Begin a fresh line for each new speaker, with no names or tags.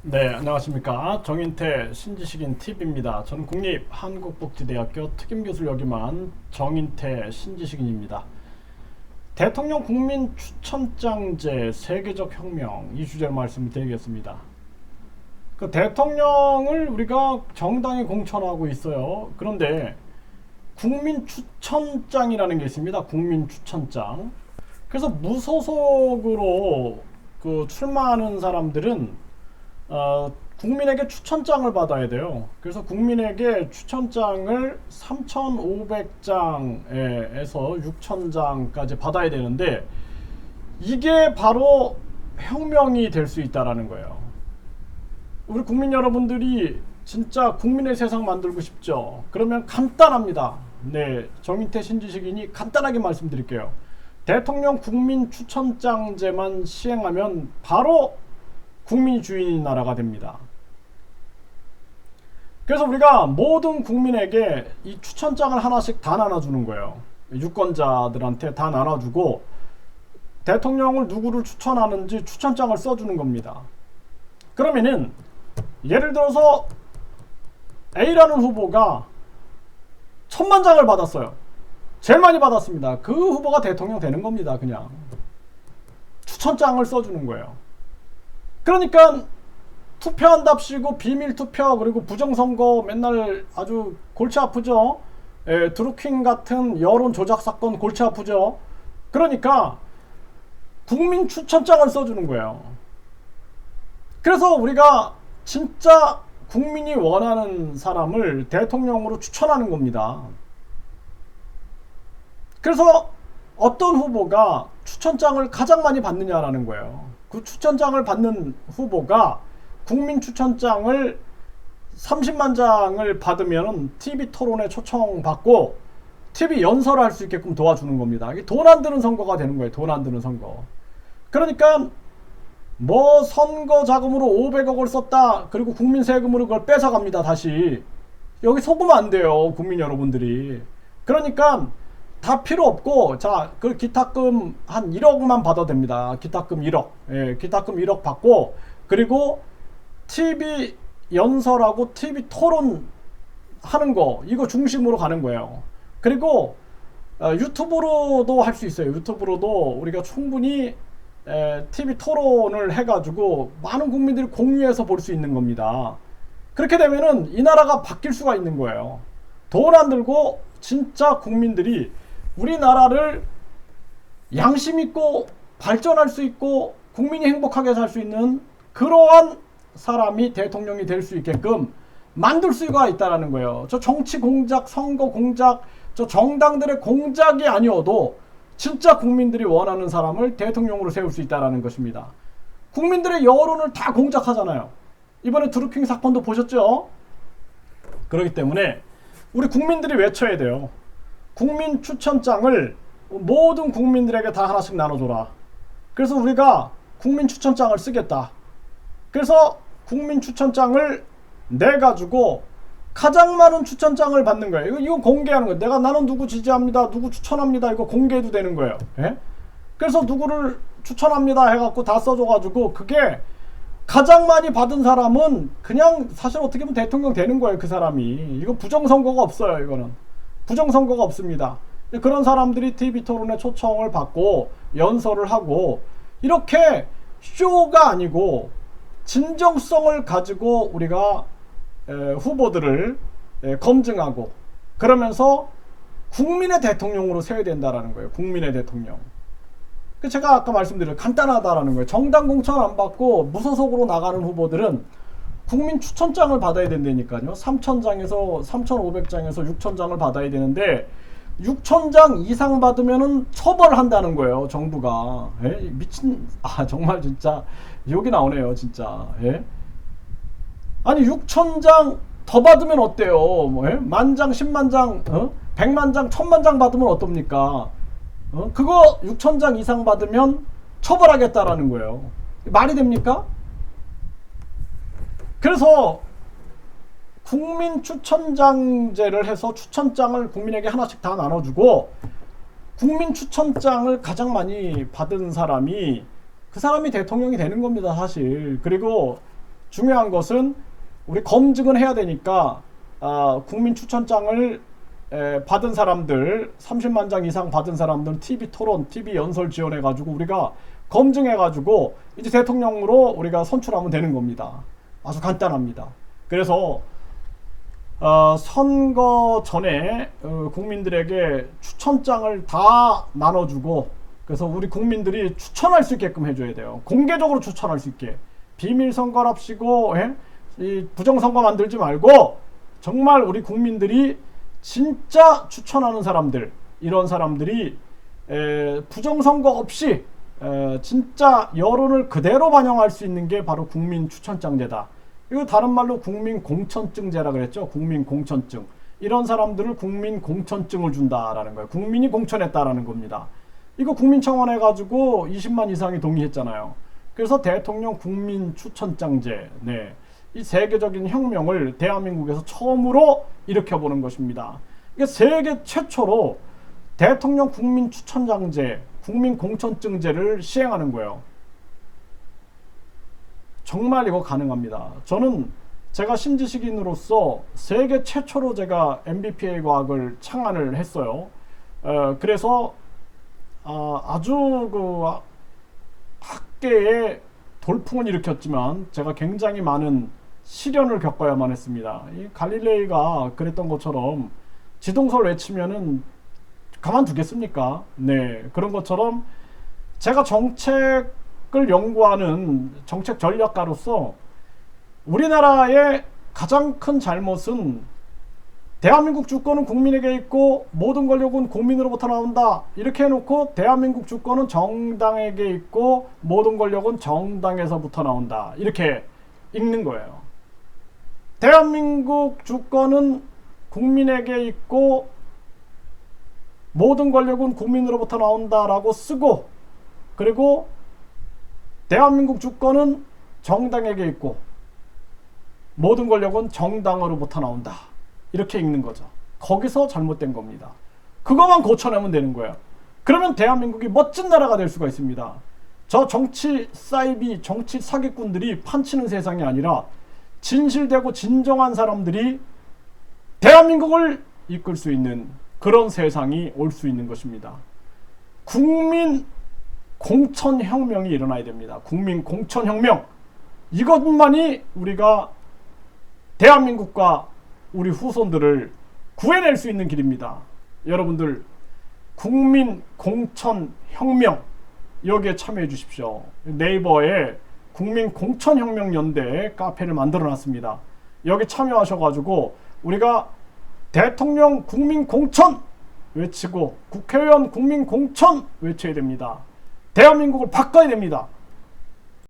네, 안녕하십니까. 정인태 신지식인 TV입니다. 저는 국립한국복지대학교 특임교수를 역임한 정인태 신지식인입니다. 대통령 국민 추천장제 세계적 혁명, 이 주제로 말씀을 드리겠습니다. 그 대통령을 우리가 정당히 공천하고 있어요. 그런데 국민 추천장이라는 게 있습니다. 국민 추천장. 그래서 무소속으로 출마하는 사람들은 국민에게 추천장을 받아야 돼요. 그래서 국민에게 추천장을 3,500장에서 6,000장까지 받아야 되는데, 이게 바로 혁명이 될 수 있다라는 거예요. 우리 국민 여러분들이 진짜 국민의 세상 만들고 싶죠? 그러면 간단합니다. 네, 정인태 신지식인이 간단하게 말씀드릴게요. 대통령 국민 추천장제만 시행하면 바로 국민이 주인인 나라가 됩니다. 그래서 우리가 모든 국민에게 이 추천장을 하나씩 다 나눠주는 거예요. 유권자들한테 다 나눠주고 대통령을 누구를 추천하는지 추천장을 써주는 겁니다. 그러면은 예를 들어서 A라는 후보가 1,000만 장을 받았어요. 제일 많이 받았습니다. 그 후보가 대통령 되는 겁니다. 그냥 추천장을 써주는 거예요. 그러니까 투표한답시고 비밀투표 그리고 부정선거 맨날 아주 골치 아프죠. 드루킹 같은 여론 조작 사건 골치 아프죠. 그러니까 국민 추천장을 써주는 거예요. 그래서 우리가 진짜 국민이 원하는 사람을 대통령으로 추천하는 겁니다. 그래서 어떤 후보가 추천장을 가장 많이 받느냐라는 거예요. 그 추천장을 받는 후보가 국민 추천장을 30만 장을 받으면 TV 토론에 초청받고 TV 연설을 할 수 있게끔 도와주는 겁니다. 이게 돈 안 드는 선거가 되는 거예요. 돈 안 드는 선거. 그러니까 뭐 선거 자금으로 500억을 썼다. 그리고 국민 세금으로 그걸 뺏어갑니다. 다시. 여기 속으면 안 돼요. 국민 여러분들이. 그러니까 다 필요 없고, 자, 그 기탁금 한 1억만 받아도 됩니다. 기탁금 1억. 예, 기탁금 1억 받고, 그리고 TV 연설하고 TV 토론 하는 거, 이거 중심으로 가는 거예요. 그리고 유튜브로도 할 수 있어요. 유튜브로도 우리가 충분히 TV 토론을 해가지고 많은 국민들이 공유해서 볼 수 있는 겁니다. 그렇게 되면은 이 나라가 바뀔 수가 있는 거예요. 돈 안 들고 진짜 국민들이 우리나라를 양심 있고 발전할 수 있고 국민이 행복하게 살 수 있는 그러한 사람이 대통령이 될 수 있게끔 만들 수가 있다는 거예요. 저 정치 공작, 선거 공작, 저 정당들의 공작이 아니어도 진짜 국민들이 원하는 사람을 대통령으로 세울 수 있다는 것입니다. 국민들의 여론을 다 공작하잖아요. 이번에 드루킹 사건도 보셨죠? 그렇기 때문에 우리 국민들이 외쳐야 돼요. 국민 추천장을 모든 국민들에게 다 하나씩 나눠줘라. 그래서 우리가 국민 추천장을 쓰겠다. 그래서 국민 추천장을 내가지고 가장 많은 추천장을 받는 거예요. 이거 공개하는 거예요. 나는 누구 지지합니다. 누구 추천합니다. 이거 공개해도 되는 거예요. 예? 그래서 누구를 추천합니다 해갖고 다 써줘가지고 그게 가장 많이 받은 사람은 그냥 사실 어떻게 보면 대통령 되는 거예요. 그 사람이. 이거 부정선거가 없어요. 이거는. 부정선거가 없습니다. 그런 사람들이 TV 토론에 초청을 받고 연설을 하고 이렇게 쇼가 아니고 진정성을 가지고 우리가 후보들을 검증하고 그러면서 국민의 대통령으로 세워야 된다라는 거예요. 국민의 대통령. 제가 아까 말씀드린 간단하다라는 거예요. 정당 공천 안 받고 무소속으로 나가는 후보들은 국민 추천장을 받아야 된다니까요. 3,000장에서 3,500장에서 6,000장을 받아야 되는데 6,000장 이상 받으면은 처벌한다는 거예요. 정부가. 예? 미친. 정말 진짜 욕이 나오네요. 진짜. 예? 아니 6,000장 더 받으면 어때요? 뭐, 예? 만장, 10만장, 100만장, 1,000만장 받으면 어떻습니까? 그거 6,000장 이상 받으면 처벌하겠다라는 거예요. 말이 됩니까? 그래서 국민 추천장제를 해서 추천장을 국민에게 하나씩 다 나눠주고 국민 추천장을 가장 많이 받은 사람이 그 사람이 대통령이 되는 겁니다, 사실. 그리고 중요한 것은 우리 검증은 해야 되니까 국민 추천장을 받은 사람들, 30만 장 이상 받은 사람들 TV 토론, TV 연설 지원해 가지고 우리가 검증해 가지고 이제 대통령으로 우리가 선출하면 되는 겁니다. 아주 간단합니다. 그래서 선거 전에 국민들에게 추천장을 다 나눠주고, 그래서 우리 국민들이 추천할 수 있게끔 해줘야 돼요. 공개적으로 추천할 수 있게. 비밀 선거랍시고 이 부정선거 만들지 말고 정말 우리 국민들이 진짜 추천하는 사람들, 이런 사람들이 부정선거 없이 진짜 여론을 그대로 반영할 수 있는 게 바로 국민 추천장제다. 이거 다른 말로 국민 공천증제라 그랬죠. 국민 공천증. 이런 사람들을 국민 공천증을 준다라는 거예요. 국민이 공천했다라는 겁니다. 이거 국민청원해 가지고 20만 이상이 동의했잖아요. 그래서 대통령 국민 추천장제. 네. 이 세계적인 혁명을 대한민국에서 처음으로 일으켜보는 것입니다. 이게 세계 최초로 대통령 국민 추천장제, 국민 공천증제를 시행하는 거예요. 정말 이거 가능합니다. 저는 제가 신지식인으로서 세계 최초로 제가 MBPA 과학을 창안을 했어요. 그래서 아주 그 학계에 돌풍을 일으켰지만 제가 굉장히 많은 시련을 겪어야만 했습니다. 이 갈릴레이가 그랬던 것처럼 지동설 외치면은 가만두겠습니까? 네, 그런 것처럼 제가 정책을 연구하는 정책 전략가로서 우리나라의 가장 큰 잘못은 대한민국 주권은 국민에게 있고 모든 권력은 국민으로부터 나온다, 이렇게 해놓고 대한민국 주권은 정당에게 있고 모든 권력은 정당에서부터 나온다, 이렇게 읽는 거예요. 대한민국 주권은 국민에게 있고 모든 권력은 국민으로부터 나온다라고 쓰고, 그리고 대한민국 주권은 정당에게 있고 모든 권력은 정당으로부터 나온다, 이렇게 읽는 거죠. 거기서 잘못된 겁니다. 그것만 고쳐내면 되는 거예요. 그러면 대한민국이 멋진 나라가 될 수가 있습니다. 저 정치 사이비, 정치 사기꾼들이 판치는 세상이 아니라 진실되고 진정한 사람들이 대한민국을 이끌 수 있는 그런 세상이 올 수 있는 것입니다. 국민 공천혁명이 일어나야 됩니다. 국민 공천혁명. 이것만이 우리가 대한민국과 우리 후손들을 구해낼 수 있는 길입니다. 여러분들 국민 공천혁명 여기에 참여해 주십시오. 네이버에 국민 공천혁명 연대 카페를 만들어 놨습니다. 여기 참여하셔가지고 우리가 대통령 국민 공천 외치고 국회의원 국민 공천 외쳐야 됩니다. 대한민국을 바꿔야 됩니다.